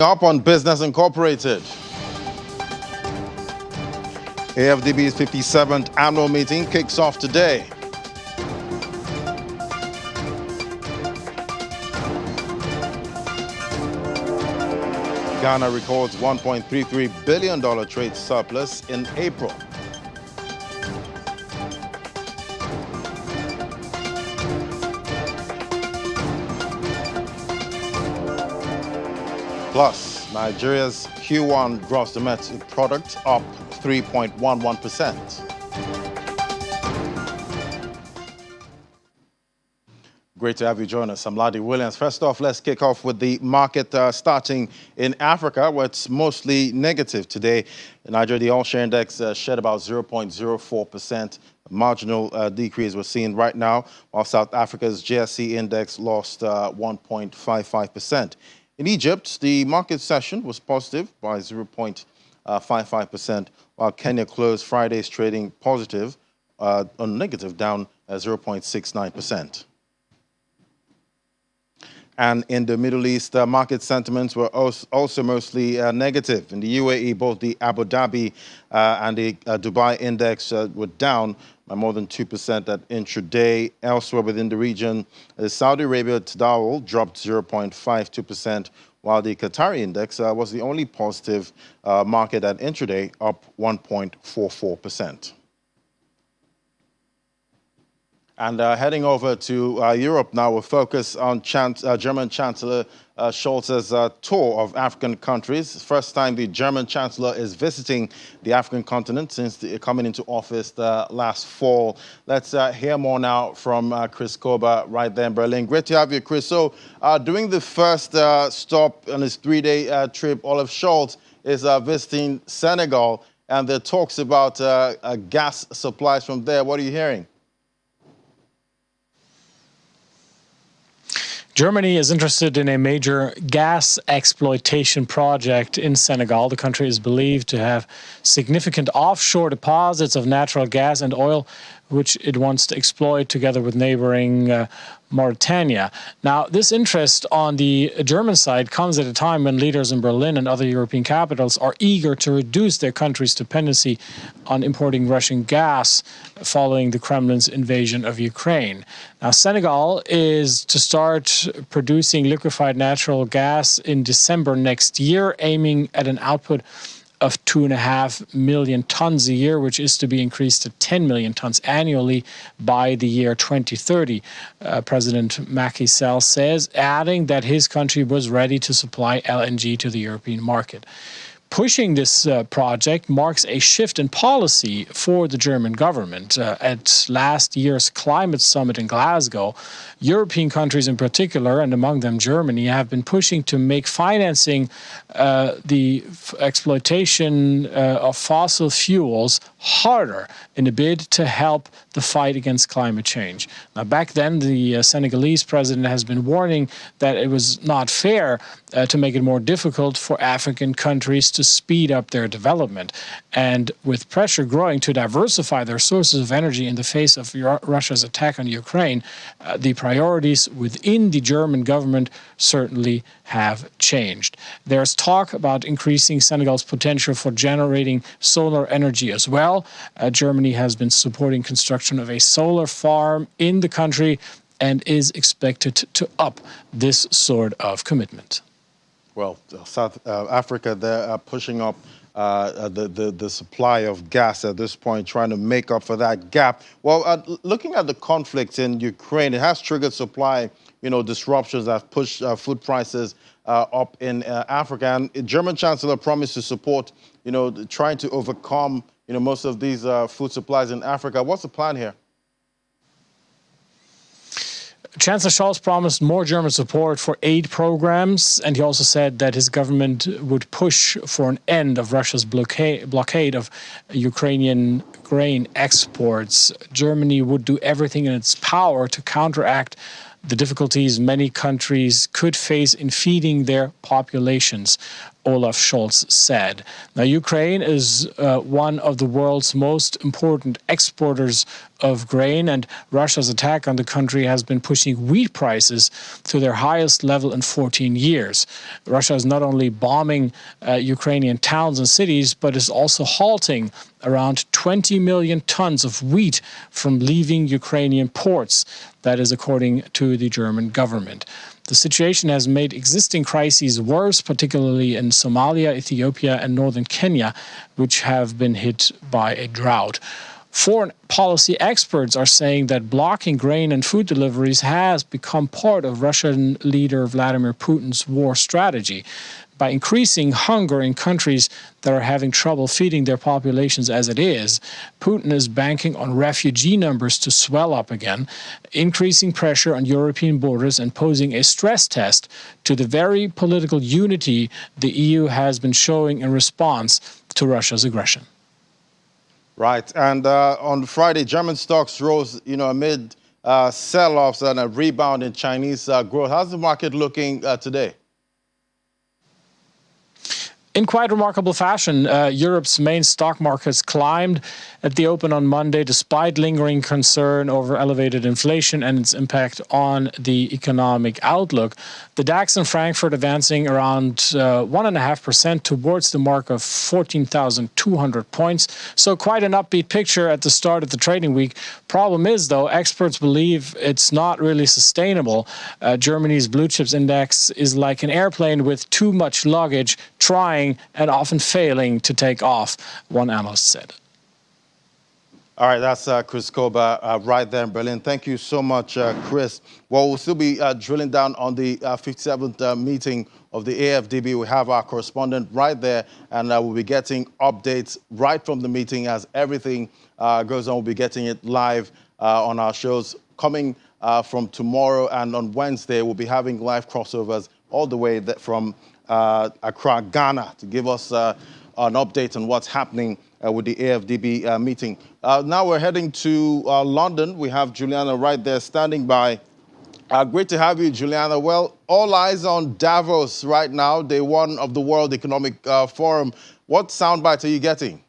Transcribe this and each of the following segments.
Up on Business Incorporated. AfDB's 57th annual meeting kicks off today. Ghana records $1.33 billion trade surplus in April. Plus, Nigeria's Q1 gross domestic product up 3.11%. Great to have you join us. I'm Ladi Williams. First off, let's kick off with the market starting in Africa, where it's mostly negative today. In Nigeria, the all-share index shed about 0.04%. Marginal decrease we're seeing right now, while South Africa's GSE index lost 1.55%. In Egypt, the market session was positive by 0.55%, while Kenya closed Friday's trading positive on negative, down 0.69%. And in the Middle East, market sentiments were also mostly negative. In the UAE, both the Abu Dhabi and the Dubai index were down by more than 2% at intraday. Elsewhere within the region, the Saudi Arabia Tadawul dropped 0.52%, while the Qatari index was the only positive market at intraday, up 1.44%. And heading over to Europe now, we'll focus on German Chancellor Scholz's tour of African countries. First time the German Chancellor is visiting the African continent since coming into office last fall. Let's hear more now from Chris Koba right there in Berlin. Great to have you, Chris. So during the first stop on his three-day trip, Olaf Scholz is visiting Senegal, and there are talks about gas supplies from there. What are you hearing? Germany is interested in a major gas exploitation project in Senegal. The country is believed to have significant offshore deposits of natural gas and oil, which it wants to exploit together with neighboring Mauritania. Now, this interest on the German side comes at a time when leaders in Berlin and other European capitals are eager to reduce their country's dependency on importing Russian gas following the Kremlin's invasion of Ukraine. Now, Senegal is to start producing liquefied natural gas in December next year, aiming at an output of 2.5 million tons a year, which is to be increased to 10 million tons annually by the year 2030, President Macky Sall says, adding that his country was ready to supply LNG to the European market. Pushing this project marks a shift in policy for the German government. At last year's climate summit in Glasgow, European countries in particular, and among them Germany, have been pushing to make financing the exploitation of fossil fuels harder in a bid to help the fight against climate change. Now, back then, the Senegalese president has been warning that it was not fair to make it more difficult for African countries to speed up their development. And with pressure growing to diversify their sources of energy in the face of Russia's attack on Ukraine, the priorities within the German government certainly have changed. There's talk about increasing Senegal's potential for generating solar energy as well. Germany has been supporting construction of a solar farm in the country and is expected to up this sort of commitment. Well, South Africa, they're pushing up the supply of gas at this point, trying to make up for that gap. Well, looking at the conflict in Ukraine, it has triggered supply, disruptions that have pushed food prices up in Africa. And the German Chancellor promised to support, trying to overcome, most of these food supplies in Africa. What's the plan here? Chancellor Scholz promised more German support for aid programs, and he also said that his government would push for an end of Russia's blockade of Ukrainian grain exports. Germany would do everything in its power to counteract the difficulties many countries could face in feeding their populations, Olaf Scholz said. Now, Ukraine is one of the world's most important exporters of grain, and Russia's attack on the country has been pushing wheat prices to their highest level in 14 years. Russia is not only bombing Ukrainian towns and cities, but is also halting around 20 million tons of wheat from leaving Ukrainian ports. That is according to the German government. The situation has made existing crises worse, particularly in Somalia, Ethiopia, and northern Kenya, which have been hit by a drought. Foreign policy experts are saying that blocking grain and food deliveries has become part of Russian leader Vladimir Putin's war strategy. By increasing hunger in countries that are having trouble feeding their populations as it is, Putin is banking on refugee numbers to swell up again, increasing pressure on European borders and posing a stress test to the very political unity the EU has been showing in response to Russia's aggression. Right, and on Friday, German stocks rose, amid sell-offs and a rebound in Chinese growth. How's the market looking today? In quite remarkable fashion, Europe's main stock markets climbed at the open on Monday despite lingering concern over elevated inflation and its impact on the economic outlook. The DAX in Frankfurt advancing around 1.5% towards the mark of 14,200 points. So quite an upbeat picture at the start of the trading week. Problem is, though, experts believe it's not really sustainable. Germany's blue chips index is like an airplane with too much luggage trying and often failing to take off, one analyst said. All right, that's Chris Koba right there in Berlin. Thank you so much, Chris. Well, we'll still be drilling down on the 57th meeting of the AfDB. We have our correspondent right there, and we'll be getting updates right from the meeting as everything goes on. We'll be getting it live on our shows coming from tomorrow, and on Wednesday, we'll be having live crossovers all the way from Accra, Ghana, to give us an update on what's happening with the AfDB meeting. Now we're heading to London. We have Juliana right there standing by. Great to have you, Juliana. Well, all eyes on Davos right now, day one of the World Economic Forum. What soundbites are you getting?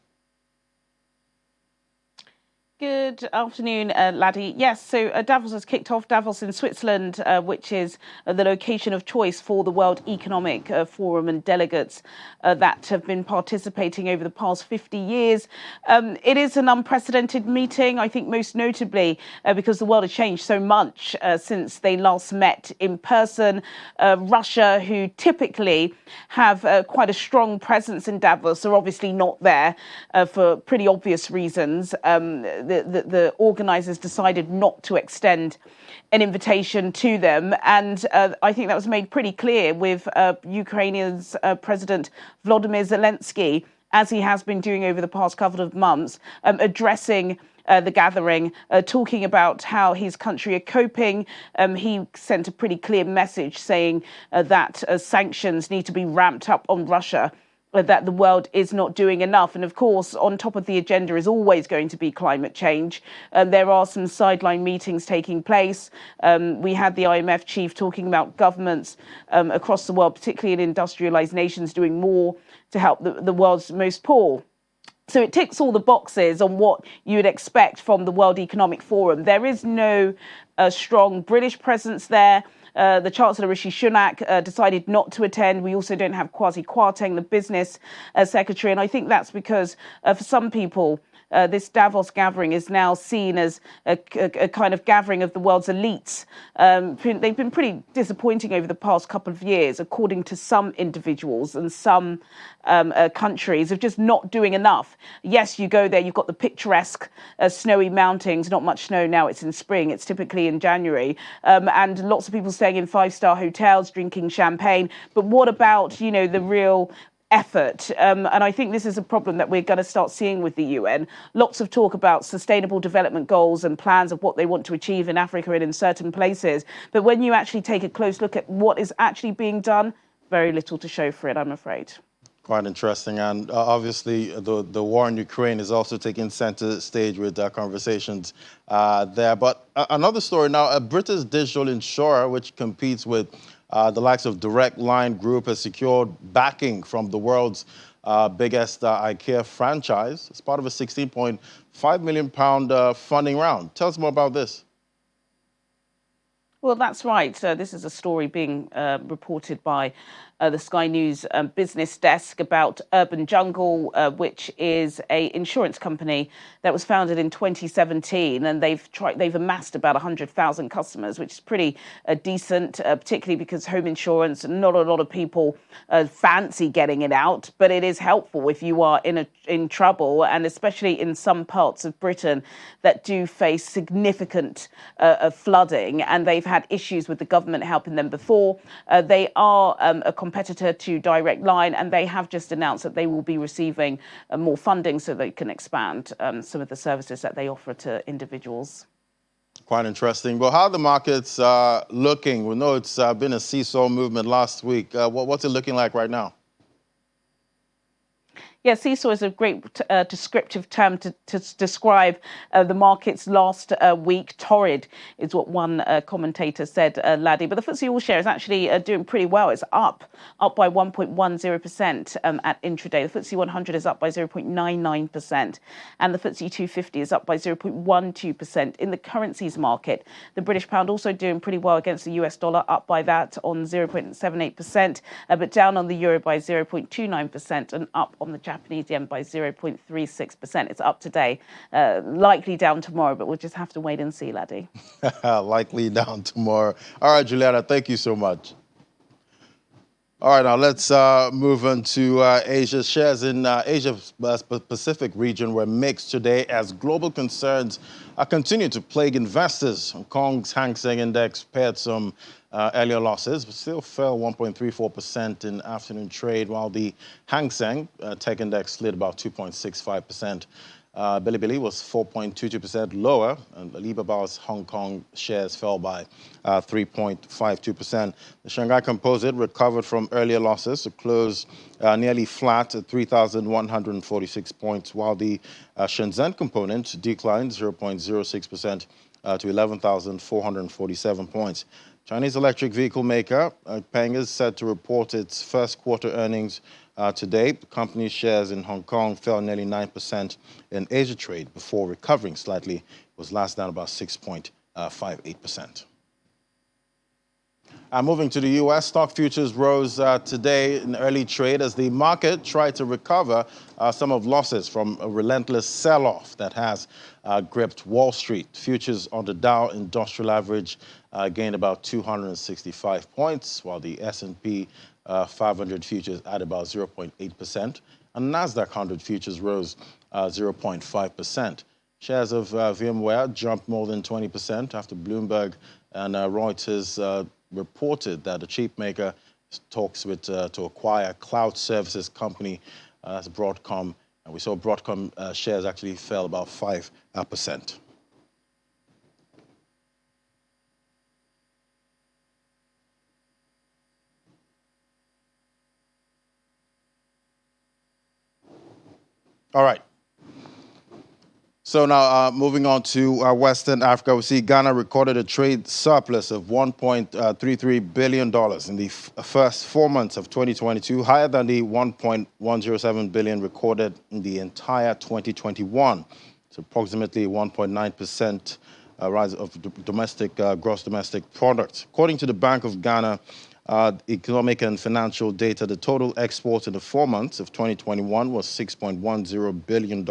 Good afternoon, Laddie. Yes, so Davos has kicked off. Davos in Switzerland, which is the location of choice for the World Economic Forum and delegates that have been participating over the past 50 years. It is an unprecedented meeting, I think most notably because the world has changed so much since they last met in person. Russia, who typically have quite a strong presence in Davos, are obviously not there for pretty obvious reasons. The organisers decided not to extend an invitation to them. And I think that was made pretty clear with Ukraine's President Volodymyr Zelensky, as he has been doing over the past couple of months, addressing the gathering, talking about how his country are coping. He sent a pretty clear message saying that sanctions need to be ramped up on Russia, that the world is not doing enough. And of course, on top of the agenda is always going to be climate change. There are some sideline meetings taking place. We had the IMF chief talking about governments across the world, particularly in industrialized nations, doing more to help the world's most poor. So it ticks all the boxes on what you would expect from the World Economic Forum. There is no strong British presence there. The Chancellor, Rishi Sunak, decided not to attend. We also don't have Kwasi Kwarteng, the business secretary. And I think that's because for some people, this Davos gathering is now seen as a kind of gathering of the world's elites. They've been pretty disappointing over the past couple of years, according to some individuals and some countries, of just not doing enough. Yes, you go there, you've got the picturesque snowy mountains, not much snow now, it's in spring, it's typically in January, and lots of people staying in five-star hotels, drinking champagne. But what about, the real effort? And I think this is a problem that we're going to start seeing with the UN. Lots of talk about sustainable development goals and plans of what they want to achieve in Africa and in certain places. But when you actually take a close look at what is actually being done, very little to show for it, I'm afraid. Quite interesting. And obviously, the war in Ukraine is also taking center stage with conversations there. But another story now, a British digital insurer which competes with The likes of Direct Line Group has secured backing from the world's biggest IKEA franchise as part of a £16.5 million funding round. Tell us more about this. Well, that's right. This is a story being reported by the Sky News business desk about Urban Jungle, which is a insurance company that was founded in 2017, and they've amassed about 100,000 customers, which is pretty decent, particularly because home insurance, not a lot of people fancy getting it out, but it is helpful if you are in trouble, and especially in some parts of Britain that do face significant flooding, and they've had issues with the government helping them before. They are a competitor to Direct Line, and they have just announced that they will be receiving more funding so they can expand some of the services that they offer to individuals. Quite interesting. Well, how are the markets looking? We know it's been a seesaw movement last week. What's it looking like right now? Yeah, seesaw is a great descriptive term to describe the markets last week. Torrid is what one commentator said, Laddie. But the FTSE All-Share is actually doing pretty well. It's up by 1.10% at intraday. The FTSE 100 is up by 0.99%, and the FTSE 250 is up by 0.12%. In the currencies market, the British pound also doing pretty well against the US dollar, up by that on 0.78%, but down on the euro by 0.29% and up on the Japanese yen by 0.36%. It's up today, likely down tomorrow, but we'll just have to wait and see, Laddie. Likely down tomorrow. All right, Juliana, thank you so much. All right, now let's move on to Asia. Shares in Asia-Pacific region were mixed today as global concerns continue to plague investors. Hong Kong's Hang Seng Index paired some earlier losses, but still fell 1.34% in afternoon trade, while the Hang Seng Tech Index slid about 2.65%. Bilibili was 4.22% lower, and Alibaba's Hong Kong shares fell by 3.52%. The Shanghai Composite recovered from earlier losses to close nearly flat at 3,146 points, while the Shenzhen component declined 0.06% to 11,447 points. Chinese electric vehicle maker Peng is set to report its first quarter earnings today. The company's shares in Hong Kong fell nearly 9% in Asia trade before recovering slightly. It was last down about 6.58%. Moving to the U.S., stock futures rose today in early trade as the market tried to recover some of losses from a relentless sell-off that has gripped Wall Street. Futures on the Dow Industrial Average gained about 265 points, while the S&P 500 futures added about 0.8%, and NASDAQ 100 futures rose 0.5%. Shares of VMware jumped more than 20% after Bloomberg and Reuters reported that the chip maker talks with to acquire cloud services company that's Broadcom, and we saw Broadcom shares actually fell about 5%. All right. So now moving on to Western Africa, we see Ghana recorded a trade surplus of $1.33 billion in the first 4 months of 2022, higher than the $1.107 billion recorded in the entire 2021. It's approximately 1.9% rise of domestic gross domestic product. According to the Bank of Ghana economic and financial data, the total exports in the 4 months of 2021 was $6.10 billion.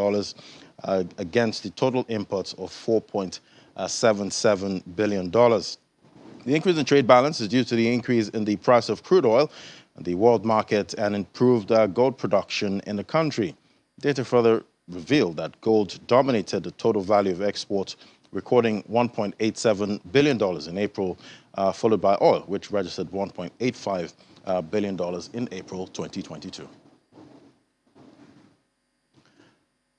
Against the total imports of $4.77 billion. The increase in trade balance is due to the increase in the price of crude oil, the world market, and improved gold production in the country. Data further revealed that gold dominated the total value of exports, recording $1.87 billion in April, followed by oil, which registered $1.85 billion in April 2022.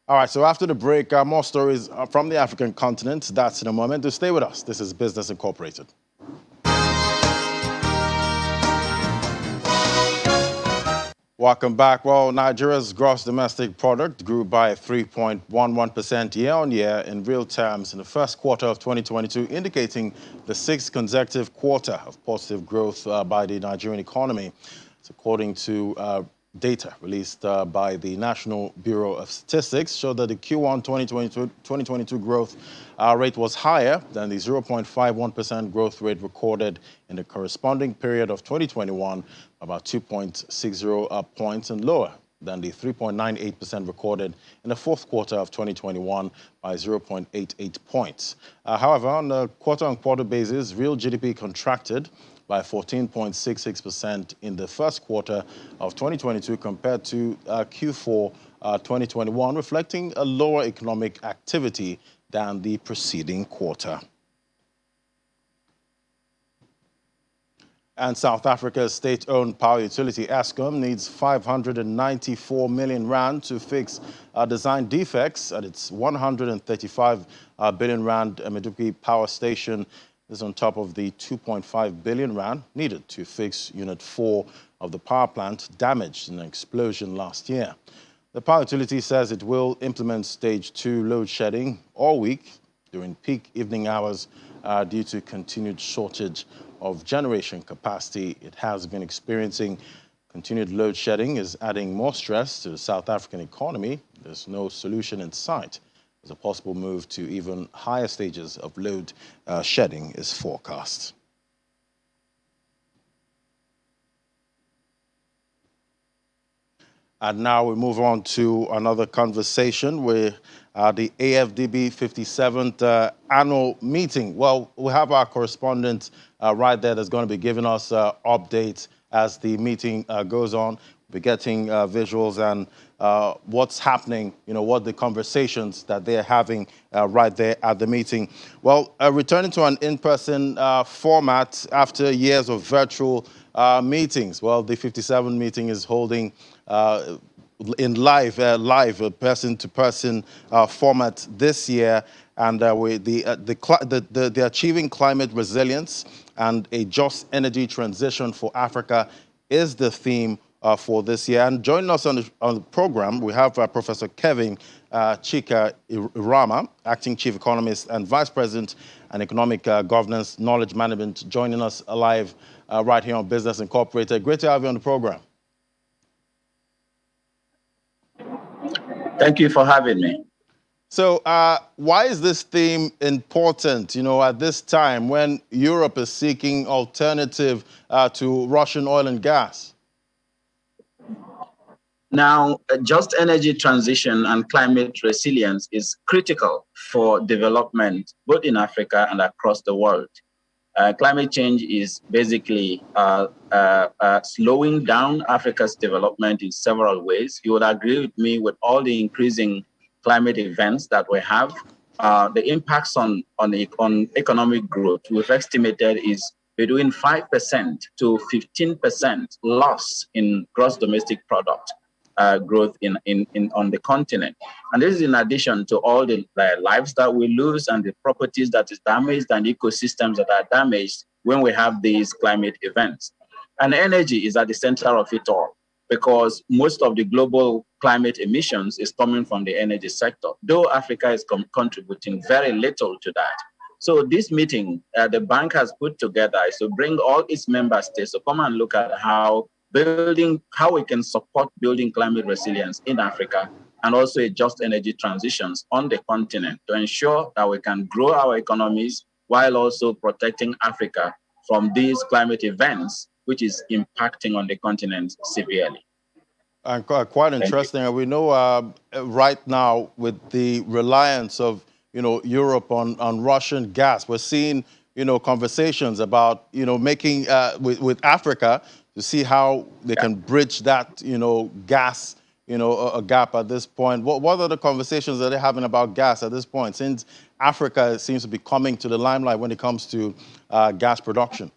All right, so after the break, more stories from the African continent. That's in a moment. To stay with us. This is Business Incorporated. Welcome back. Well, Nigeria's gross domestic product grew by 3.11% year-on-year in real terms in the first quarter of 2022, indicating the sixth consecutive quarter of positive growth by the Nigerian economy. It's according to data released by the National Bureau of Statistics, showed that the Q1 2022 growth rate was higher than the 0.51% growth rate recorded in the corresponding period of 2021, about 2.60 points, and lower than the 3.98% recorded in the fourth quarter of 2021 by 0.88 points. However, on a quarter-on-quarter basis, real GDP contracted by 14.66% in the first quarter of 2022 compared to Q4 2021, reflecting a lower economic activity than the preceding quarter. And South Africa's state-owned power utility, Eskom, needs 594 million rand to fix design defects at its 135 billion rand Medupi power station. This is on top of the 2.5 billion rand needed to fix Unit 4 of the power plant damaged in an explosion last year. The power utility says it will implement stage 2 load shedding all week during peak evening hours due to continued shortage of generation capacity it has been experiencing. Continued load shedding is adding more stress to the South African economy. There's no solution in sight, as a possible move to even higher stages of load shedding is forecast. And now we move on to another conversation with the AfDB 57th annual meeting. Well, we have our correspondent right there that's going to be giving us updates as the meeting goes on. We're getting visuals and what's happening, what the conversations that they're having right there at the meeting. Well, returning to an in-person format after years of virtual meetings. Well, the 57 meeting is holding in live, person-to-person format this year, and the Achieving Climate Resilience and a Just Energy Transition for Africa is the theme for this year. And joining us on the program, we have Professor Kevin Chika Irama, Acting Chief Economist and Vice President and Economic Governance Knowledge Management, joining us live right here on Business Incorporated. Great to have you on the program. Thank you for having me. So why is this theme important, at this time when Europe is seeking alternative to Russian oil and gas? Now, just energy transition and climate resilience is critical for development, both in Africa and across the world. Climate change is basically slowing down Africa's development in several ways. You would agree with me with all the increasing climate events that we have. The impacts on economic growth we've estimated is between 5% to 15% loss in gross domestic product growth on the continent. And this is in addition to all the lives that we lose and the properties that is damaged and ecosystems that are damaged when we have these climate events. And energy is at the center of it all, because most of the global climate emissions is coming from the energy sector, though Africa is contributing very little to that. So this meeting the bank has put together is to bring all its member states to come and look at how we can support building climate resilience in Africa and also just energy transitions on the continent to ensure that we can grow our economies while also protecting Africa from these climate events, which is impacting on the continent severely. Quite interesting. And we know right now with the reliance of Europe on Russian gas, we're seeing conversations about making with Africa to see how they can bridge that gas a gap at this point. What are the conversations that they're having about gas at this point, since Africa seems to be coming to the limelight when it comes to gas production?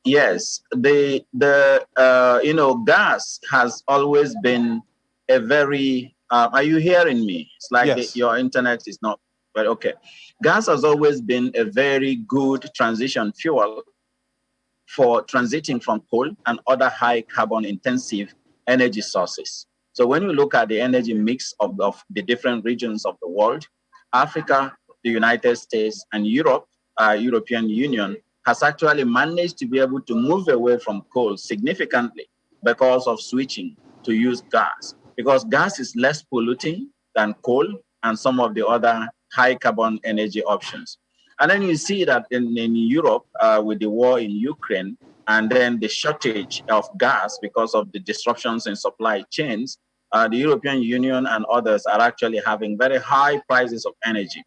Yes, gas has always been a very. Are you hearing me? It's like yes. Your internet is not. But okay, gas has always been a very good transition fuel for transiting from coal and other high carbon intensive energy sources. So when you look at the energy mix of the different regions of the world, Africa, the United States, and Europe, European Union, has actually managed to be able to move away from coal significantly because of switching to use gas, because gas is less polluting than coal and some of the other high carbon energy options. And then you see that in Europe, with the war in Ukraine, and then the shortage of gas because of the disruptions in supply chains, the European Union and others are actually having very high prices of energy.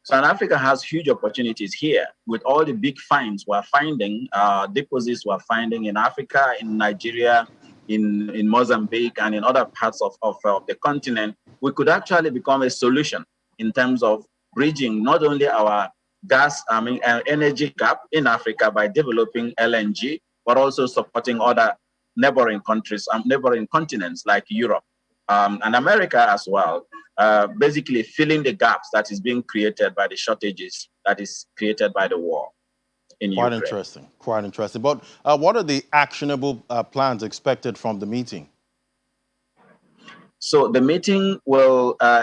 So Africa has huge opportunities here with all the big finds we're finding, deposits we're finding in Africa, in Nigeria, in Mozambique, and in other parts of the continent. We could actually become a solution in terms of bridging not only our energy gap in Africa by developing LNG, but also supporting other neighboring countries, neighboring continents like Europe and America as well, basically filling the gaps that is being created by the shortages that is created by the war in Ukraine. Quite interesting, quite interesting. But what are the actionable plans expected from the meeting? So the meeting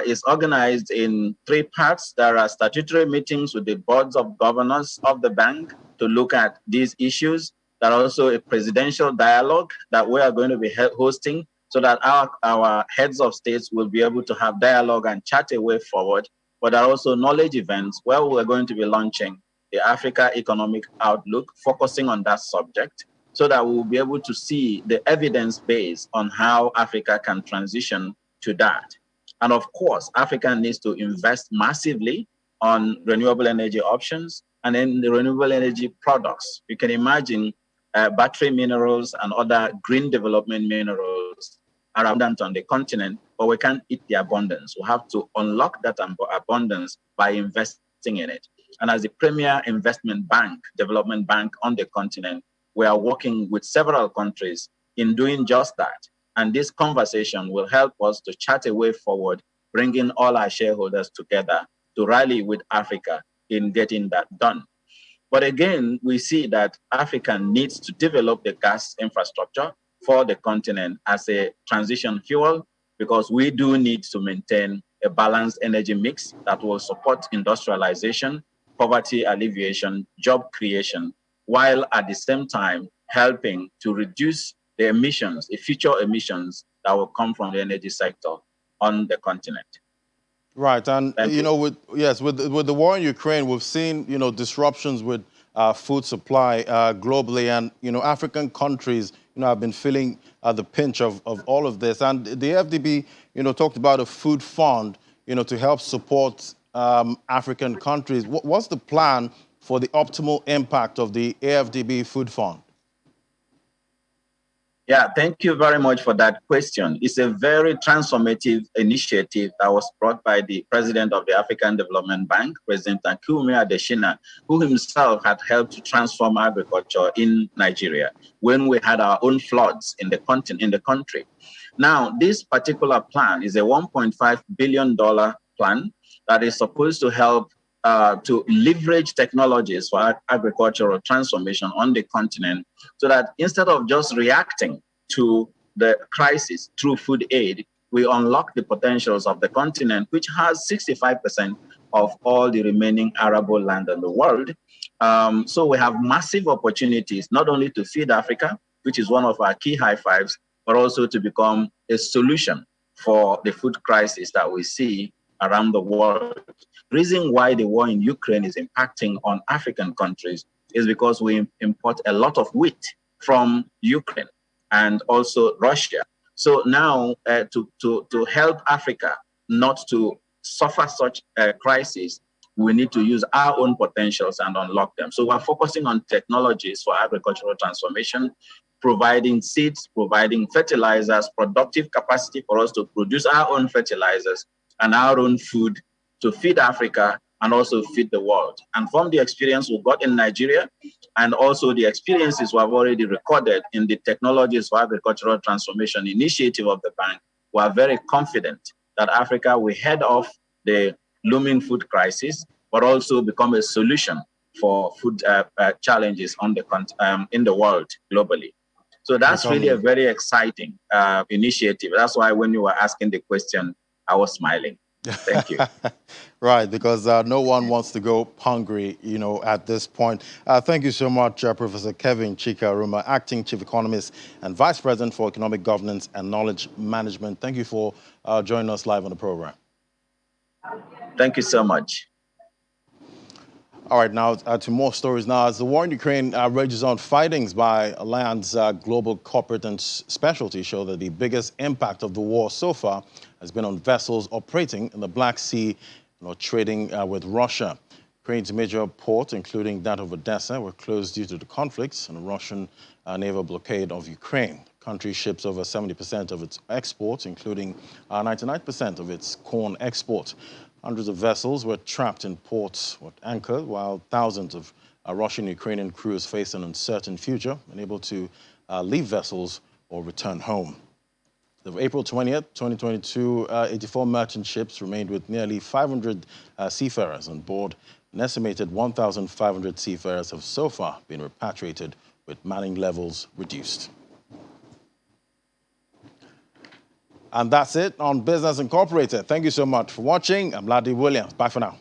is organized in 3 parts. There are statutory meetings with the boards of governors of the bank to look at these issues. There are also a presidential dialogue that we are going to be hosting so that our heads of states will be able to have dialogue and chat a way forward. But there are also knowledge events where we're going to be launching the Africa Economic Outlook, focusing on that subject, so that we'll be able to see the evidence base on how Africa can transition to that. And of course, Africa needs to invest massively on renewable energy options and then the renewable energy products. You can imagine battery minerals and other green development minerals are abundant on the continent, but we can't eat the abundance. We have to unlock that abundance by investing in it. And as the premier investment bank, development bank on the continent, we are working with several countries in doing just that. And this conversation will help us to chart a way forward, bringing all our shareholders together to rally with Africa in getting that done. But again, we see that Africa needs to develop the gas infrastructure for the continent as a transition fuel, because we do need to maintain a balanced energy mix that will support industrialization, poverty alleviation, job creation, while at the same time helping to reduce the emissions, the future emissions that will come from the energy sector on the continent. Right, and with the war in Ukraine, we've seen disruptions with food supply globally, and African countries have been feeling the pinch of all of this. And the AfDB talked about a food fund to help support African countries. What's the plan for the optimal impact of the AfDB food fund? Yeah, thank you very much for that question. It's a very transformative initiative that was brought by the president of the African Development Bank, President Akinwumi Adesina, who himself had helped to transform agriculture in Nigeria when we had our own floods in the country. Now, this particular plan is a $1.5 billion plan that is supposed to help to leverage technologies for agricultural transformation on the continent, so that instead of just reacting to the crisis through food aid, we unlock the potentials of the continent, which has 65% of all the remaining arable land in the world. So we have massive opportunities, not only to feed Africa, which is one of our key high fives, but also to become a solution for the food crisis that we see around the world. The reason why the war in Ukraine is impacting on African countries is because we import a lot of wheat from Ukraine and also Russia. So now to help Africa not to suffer such a crisis, we need to use our own potentials and unlock them. So we're focusing on technologies for agricultural transformation, providing seeds, providing fertilizers, productive capacity for us to produce our own fertilizers and our own food to feed Africa and also feed the world. And from the experience we got in Nigeria, and also the experiences we have already recorded in the Technologies for Agricultural Transformation initiative of the bank, we are very confident that Africa will head off the looming food crisis, but also become a solution for food challenges on in the world globally. So that's really a very exciting initiative. That's why when you were asking the question, I was smiling. Thank you. Right, because no one wants to go hungry, at this point. Thank you so much, Professor Kevin Chika-Aruma, Acting Chief Economist and Vice President for Economic Governance and Knowledge Management. Thank you for joining us live on the program. Thank you so much. All right, now to more stories now. As the war in Ukraine rages on, findings by Allianz Global Corporate and Specialty show that the biggest impact of the war so far has been on vessels operating in the Black Sea or trading with Russia. Ukraine's major ports, including that of Odessa, were closed due to the conflicts and a Russian naval blockade of Ukraine. The country ships over 70% of its exports, including 99% of its corn export. Hundreds of vessels were trapped in ports anchored, while thousands of Russian-Ukrainian crews face an uncertain future, unable to leave vessels or return home. Of April 20th, 2022, 84 merchant ships remained with nearly 500 seafarers on board. An estimated 1,500 seafarers have so far been repatriated, with manning levels reduced. And that's it on Business Incorporated. Thank you so much for watching. I'm Ladi Williams. Bye for now.